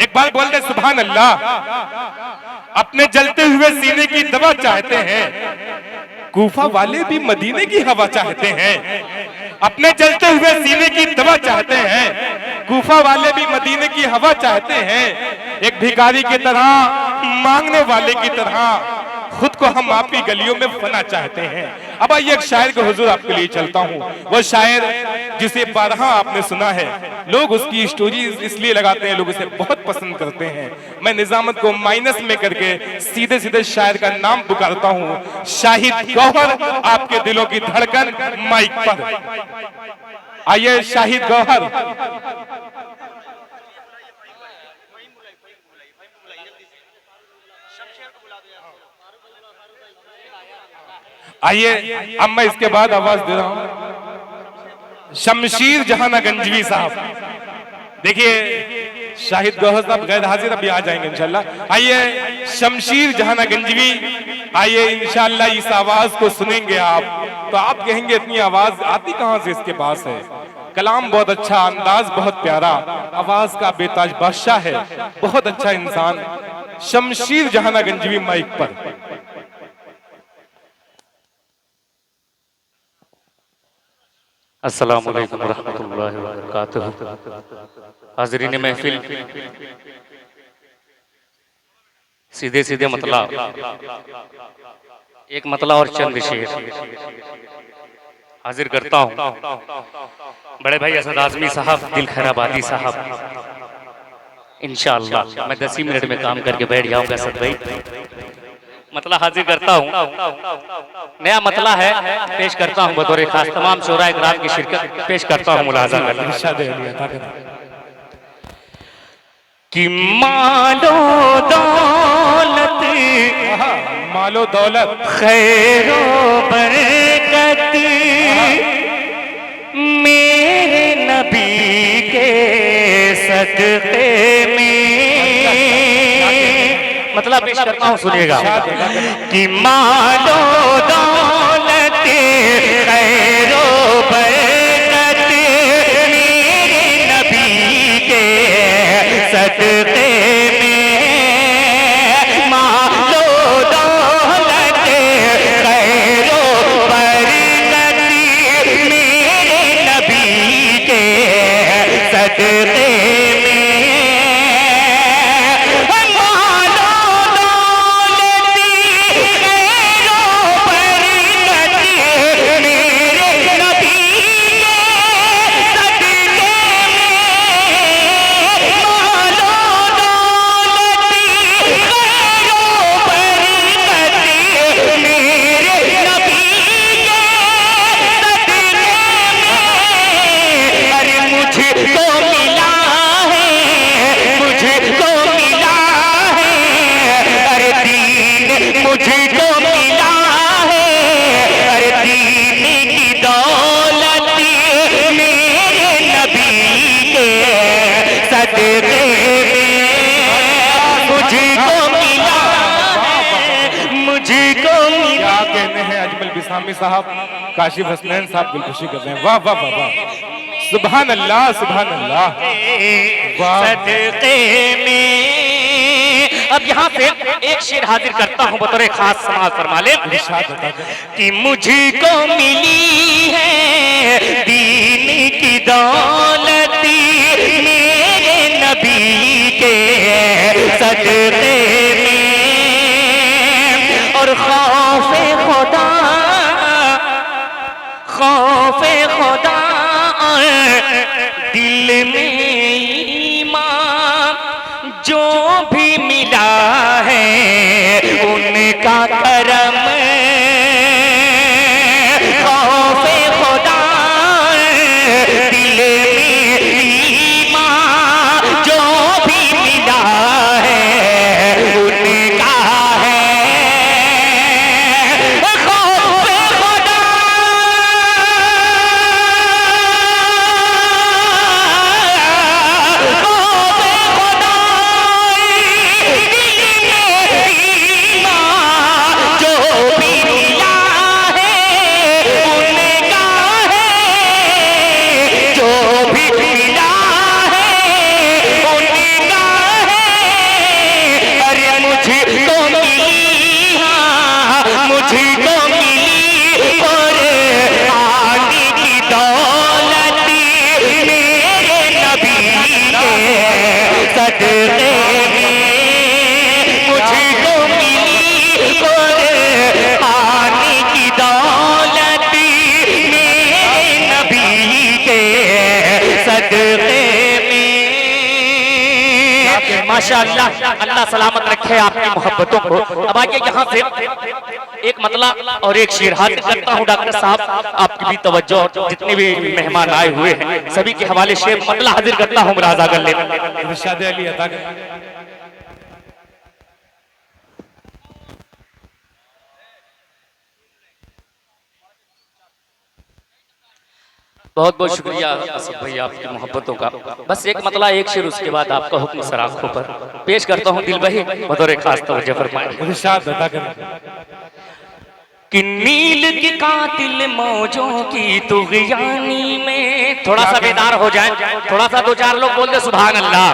एक बार बोल दे सुभान अल्लाह। अपने जलते हुए सीने की दवा चाहते हैं, कूफा वाले भी मदीने की हवा चाहते हैं। अपने जलते हुए सीने की दवा चाहते हैं, कूफा वाले भी मदीने की हवा चाहते हैं। एक भिखारी की तरह, मांगने वाले की तरह खुद को हम आपकी गलियों में फना चाहते हैं। अब आइए एक शायर के हुजूर आपके लिए चलता हूँ। वो शायर जिसे बारहा आपने सुना है, लोग उसकी स्टोरी इसलिए लगाते हैं, लोग उसे बहुत पसंद करते हैं। मैं निजामत को माइनस में करके सीधे सीधे शायर का नाम पुकारता हूँ। शाहिद गौहर, आपके दिलों की धड़कन माइक पर। आइए शाहिद गौहर। आइए अब मैं इसके बाद आवाज दे रहा हूं शमशीर जहाना गंजवी साहब। देखिए शाहिद गौहर साहब गैर हाजिर, अभी आ जाएंगे इंशाल्लाह। आइए शमशीर जहाना गंजवी, आइए इंशाल्लाह इस आवाज को सुनेंगे आप तो आप कहेंगे इतनी आवाज आती कहां से इसके पास है। कलाम बहुत अच्छा, अंदाज बहुत प्यारा, आवाज का बेताज बादशाह है, बहुत अच्छा इंसान। शमशीर जहाना गंजवी माइक पर। अस्सलामु अलैकुम रहमतुल्लाहि व बरकातुहू। हाज़रीन महफिल, सीधे सीधे मतला, एक मतला और चंद शेर हाजिर करता हूँ। बड़े भाई असद आज़मी साहब, दिल खैराबादी साहब, इंशाअल्लाह मैं 10 मिनट में काम करके बैठ जाऊंगा। असद भाई मतला हाजिर करता हूँ। नया मतला है, पेश करता हूँ बतौर खास तमाम शोरा इकराम की शिरकत पेश करता हूँ। मुलाजा कि मालो दौलत, मालो दौलत, खैरो बरकत मेरे नबी के सदक़े में। मतलब पेश करता हूँ, सुनिएगा कि मालो दौलत खैरो बरकत मेरे नबी के सदक़े में। मालो दौलत खैरो बरकत मेरे नबी के सदक़े सामी साहब, काशिफ हसनैन साहब दिलखुशी कर रहे हैं। वाह वाह वाह वाह, सुभान अल्लाह सुभान अल्लाह। सदक़े में अब यहाँ पे एक शेर हाजिर करता हूँ बतौर खास समाज फरमा ले कि मुझको मिली है दीन की दौलत मेरे नबी के सदक़े में। और खौफे खुदा, खौफे खुदा दिल में ईमान जो भी मिला है उनका करम। खौफे खुदा दिल में ईमान जो भी मिला है उनका है। हैं माशाअल्लाह। अल्लाह सलामत रखे आपकी मोहब्बतों को। अब आगे यहाँ से एक मतला और एक शेर हाजिर करता हूँ डॉक्टर साहब, आपकी भी तवज्जो और जितने भी मेहमान आए हुए हैं सभी के हवाले शेर मतला हाजिर करता हूँ, मुलाजा कर ले। इरशाद अली अता करें। बहुत बहुत शुक्रिया असद भाई आपकी मोहब्बतों का। बस एक मतला एक शेर, उसके बाद आपका हुक्म सर आंखों पर पेश करता हूँ। दिल भाई बतौर खास तवज्जो फरमाएं। इरशाद अता करें। कि नील की कातिल मौजों की तुग़यानी में, थोड़ा सा बेदार हो जाए, थोड़ा सा दो चार लोग बोल दे सुभान अल्लाह,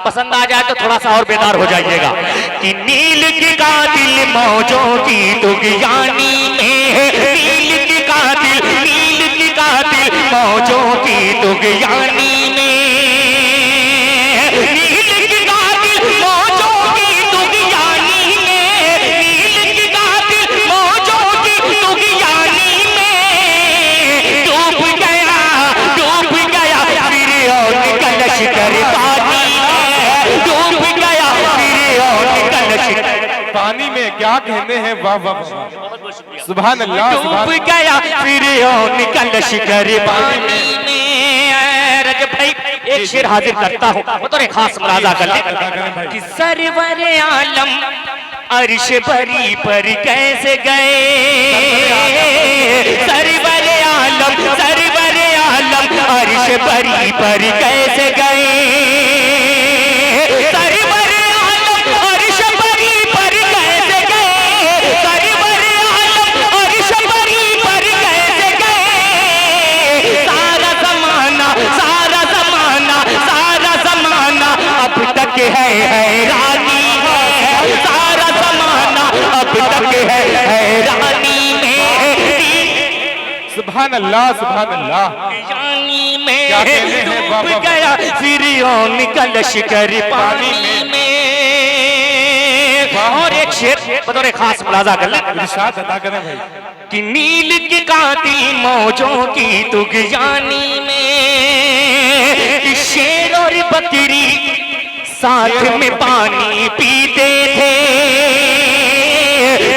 पसंद आ जाए तो थोड़ा सा और बेदार हो जाइएगा। कि नील की कातिल मौजों की तुग़यानी में, नील की कातिल मौजों की तुग़यानी में, नील की कातिल मौजों की तुग़यानी में, नील की कातिल मौजों की तुग़यानी में डूब गया फिर और कलश कर पानी में, डूब गया फिर और कलश पानी में। क्या कहने हैं, वाह वाह सुभान अल्लाह। डूब गया फिर निकल शिकर पानी में। रजब भाई एक शेर हाजिर करता हूँ, बतौर खास मुलाजा कर ले। कि सरवर आलम अर्श भरी पर कैसे गए, सरवर आलम अर्श भरी पर कैसे गए, है हैरानी में, सारा ज़माना अब तक है हैरानी में। सुभान अल्लाह सुभान अल्लाह। यानी में डूब गया फिर निकल शिकर पानी में। और एक शेर बतौर खास मुलाजा कर ले। इरशाद अता करें भाई। कि नील की कातिल मौजों की तुग़यानी में, शेर और बकरी साथ में पानी पीते थे,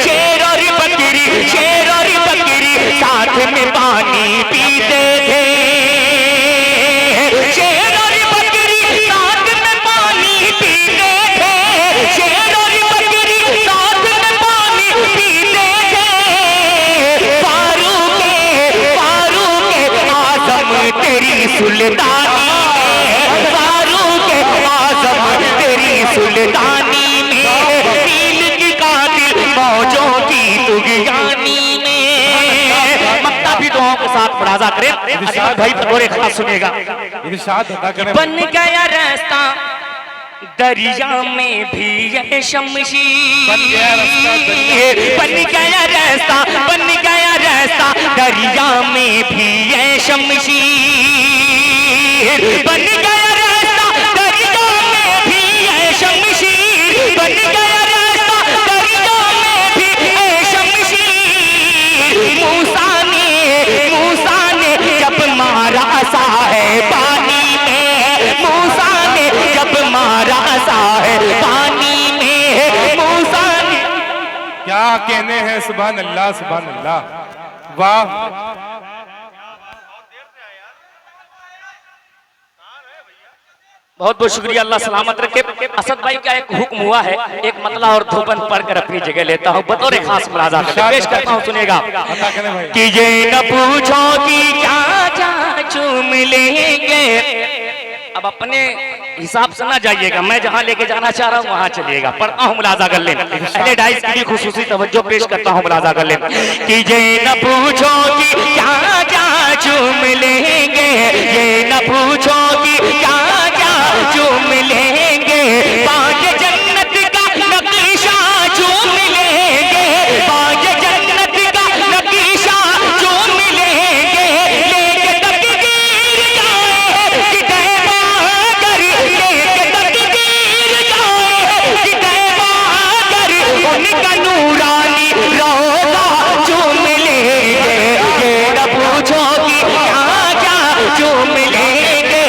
शेर और बकरी साथ में पानी पीते थे, शेर और बकरी साथ में पानी पीते थे, शेर और बकरी साथ में पानी पीते थे। फारूक आज़म तेरी सुल्तानी, सुल्तानी में, नील की कातिल मौजों की तुग़यानी में। मक्ता भी दुआओं के साथ मुलाजा करें। अली भाई बतौर खास सुनेगा। इरशाद अता करें। बन गया रास्ता दरिया में भी ये शमशीर, बन गया रास्ता दरिया में भी ये शमशीर, बन गया पानी में, मूसा ने जब मारा सा है पानी में, मूसा ने। क्या कहने हैं, सुभान अल्लाह सुभान अल्लाह, वाह। बहुत बहुत शुक्रिया, अल्लाह सलामत रखे। असद भाई का एक हुक्म हुआ है, एक मतला और धोबन पढ़कर अपनी जगह लेता हूँ, बतौर खास मुलाजा पेश करता हूँ, सुनेगा। कि ये न पूछो कि क्या क्या चूम लेंगे, अब अपने हिसाब से ना जाइएगा, मैं जहाँ लेके जाना चाह रहा हूँ वहाँ चलिएगा। पढ़ता हूँ, मुलाजा कर लें। पहले डाइस की खुसूसी तवज्जो पेश करता हूँ, मुलाजा कर लें। कि ये न पूछो कि क्या क्या चूम लेंगे, ये न पूछो कि क्या क्या चूम लेंगे, बाग जन्नत का नक्शा चूम लेंगे, बाग जन्नत का नक्शा चूम लेंगे, लेके तकदीर जाए कि कर, लेके तकदीर जाए कि उनका नूरानी रोज़ा चूम लेंगे, ये न पूछो कि क्या क्या चूम लेंगे।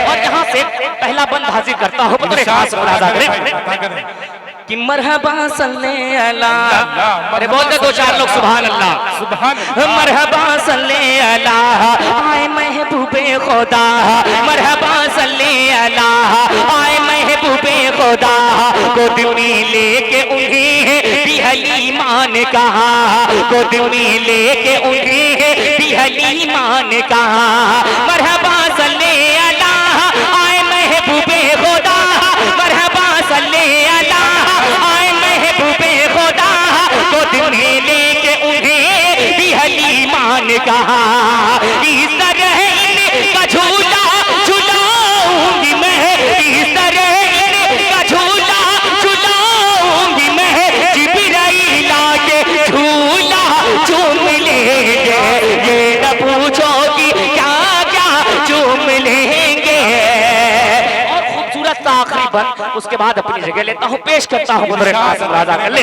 और यहाँ से पहला बंद हाजिर करता हूँ बतौर खास मुलाजा करें कि मरहबा सल्ले अला, अरे बोलते दो चार लोग सुभान अल्लाह, सुभान मरहबा सल्ले अला आए महबूबे खुदा, मरहबा सल्ले अला आए महबूबे खुदा, गोद में लेके उन्हें भी हलीमान कहा, गोद में लेके उन्हें भी हलीमान कहा, मरहबा सल्ले अला आए महबूबे खुदा, मरहबा सल्ले अला आए महबूबे खुदा, गोद में लेके उन्हें भी हलीमान कहा, इस तरह इनका झूला झुलाऊंगी मैं, इस तरह इनका झूला झुलाऊंगी मैं, जिब्राइल आके झूला चूम लेंगे, ये न पूछो कि क्या क्या चूम लेंगे। और खूबसूरत आखिरी बंद उसके बाद अपनी जगह लेता हूँ, पेश करता हूँ राजा कर ले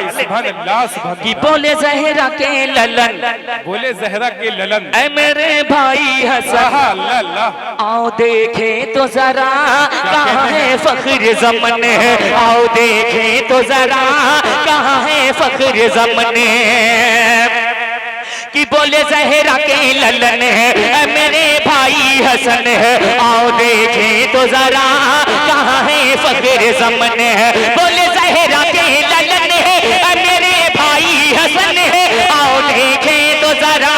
कि बोले जहरा के ललन, बोले जहरा के ललन, ऐ मेरे भाई हसन आओ देखे तो जरा कहाँ है फख्र ज़मन, आओ देखे तो जरा कहाँ है फख्र ज़मन, कि बोले जहरा के ललन है मेरे भाई हसन है, आओ देखे तो जरा कहाँ है फख्र ज़मन है, बोले जहरा के ललन है मेरे भाई हसन है, आओ देखे तो जरा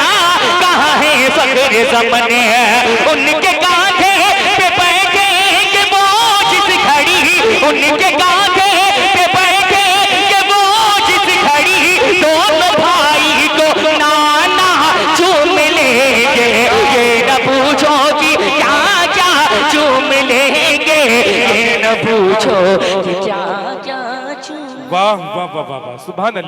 कहाँ है फख्र ज़मन है, उनके कांधे पे बैठेंगे वो जिस घड़ी, उनके कांधे पे बैठेंगे वो जिस घड़ी, दोनों भाई को नाना चूम लेंगे, ये न पूछो कि क्या क्या चूम लेंगे, ये न पूछो कि क्या क्या चूम। वाह वाह वाह वाह, सुभान अल्लाह।